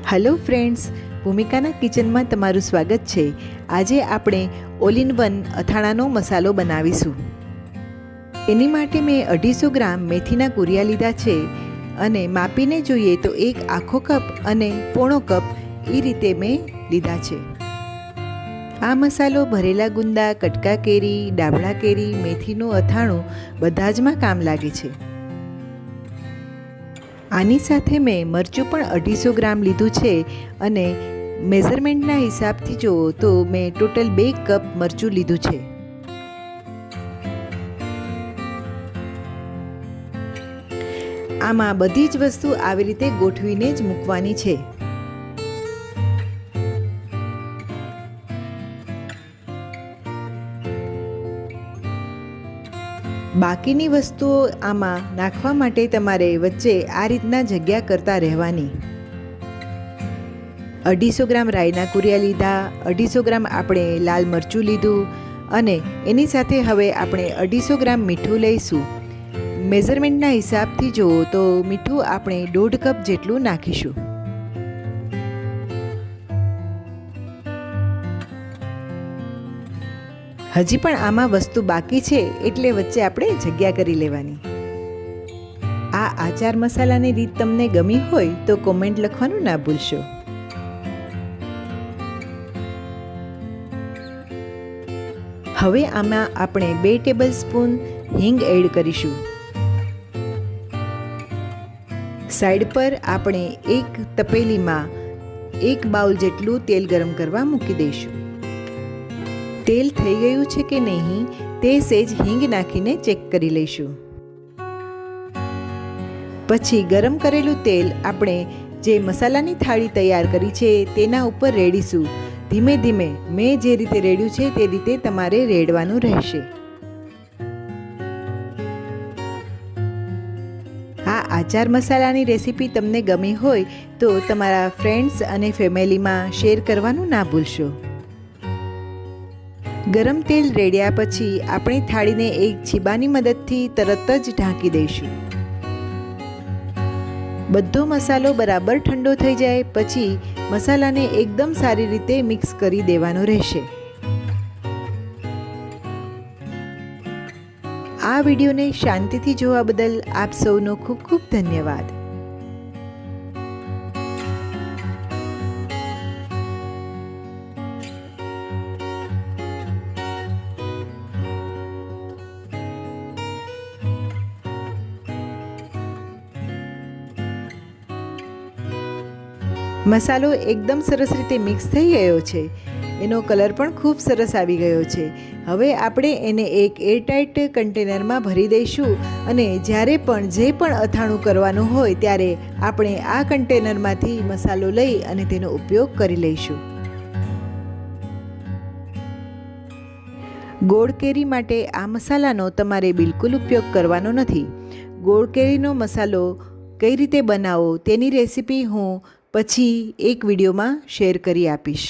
Hello friends, ભૂમિકાના કિચનમાં તમારું સ્વાગત છે। આજે આપણે ઓલ ઇન વન અથાણાનો મસાલો બનાવીશું। એની માટે મેં 250 ગ્રામ મેથીના કુરિયા લીધા છે અને માપીને જોઈએ તો એક આખો કપ અને પોણો કપ એ રીતે મેં લીધા છે। આ મસાલો ભરેલા ગુંદા, કટકા કેરી, ડાબળા કેરી, મેથીનું અથાણું બધા જમાં કામ લાગે છે। આની સાથે મેં મરચું પણ 250 ગ્રામ લીધું છે અને મેઝરમેન્ટના હિસાબથી જુઓ તો મેં ટોટલ 2 કપ મરચું લીધું છે। આમાં બધી જ વસ્તુ આવી રીતે ગોઠવીને જ મૂકવાની છે। બાકીની વસ્તુઓ આમાં નાખવા માટે તમારે વચ્ચે આ રીતના જગ્યા કરતા રહેવાની। 250 ગ્રામ રાઈના કુરિયા લીધા, 250 ગ્રામ આપણે લાલ મરચું લીધું અને એની સાથે હવે આપણે 250 ગ્રામ મીઠું લઈશું। મેઝરમેન્ટના હિસાબથી જુઓ તો મીઠું આપણે 1.5 કપ જેટલું નાખીશું। હજી પણ આમાં વસ્તુ બાકી છે એટલે વચ્ચે આપણે જગ્યા કરી લેવાની। આ આચાર મસાલાની રીત તમને ગમી હોય તો કોમેન્ટ લખવાનું ના ભૂલશો। હવે આમાં આપણે 2 ટેબલસ્પૂન હિંગ એડ કરીશું। સાઈડ પર આપણે એક તપેલીમાં 1 બાઉલ જેટલું તેલ ગરમ કરવા મૂકી દઈશું। તેલ થઈ ગયું છે કે નહીં તે સેજ હિંગ નાખીને ચેક કરી લઈશું। પછી ગરમ કરેલું તેલ આપણે જે મસાલાની થાળી તૈયાર કરી છે તેના ઉપર રેડીશું। ધીમે ધીમે મેં જે રીતે રેડ્યું છે તે રીતે તમારે રેડવાનું રહેશે। આ આચાર મસાલાની રેસીપી તમને ગમી હોય તો તમારા ફ્રેન્ડ્સ અને ફેમિલીમાં શેર કરવાનું ના ભૂલશો। ગરમ તેલ રેડ્યા પછી આપણે થાળીને એક છીબાની મદદથી તરત જ ઢાંકી દઈશું। બધો મસાલો બરાબર ઠંડો થઈ જાય પછી મસાલાને એકદમ સારી રીતે મિક્સ કરી દેવાનો રહેશે। આ વિડીયોને શાંતિથી જોવા બદલ આપ સૌનો ખૂબ ખૂબ ધન્યવાદ। મસાલો એકદમ સરસ રીતે મિક્સ થઈ ગયો છે। એનો કલર પણ ખૂબ સરસ આવી ગયો છે। હવે આપણે એને એક એરટાઇટ કન્ટેનરમાં ભરી દઈશું અને જ્યારે પણ જે પણ અથાણું કરવાનું હોય ત્યારે આપણે આ કન્ટેનરમાંથી મસાલો લઈ અને તેનો ઉપયોગ કરી લઈશું। ગોળ કેરી માટે આ મસાલાનો તમારે બિલકુલ ઉપયોગ કરવાનો નથી। ગોળ કેરીનો મસાલો કઈ રીતે બનાવો તેની રેસીપી હું પછી એક વિડીયોમાં શેર કરી આપીશ।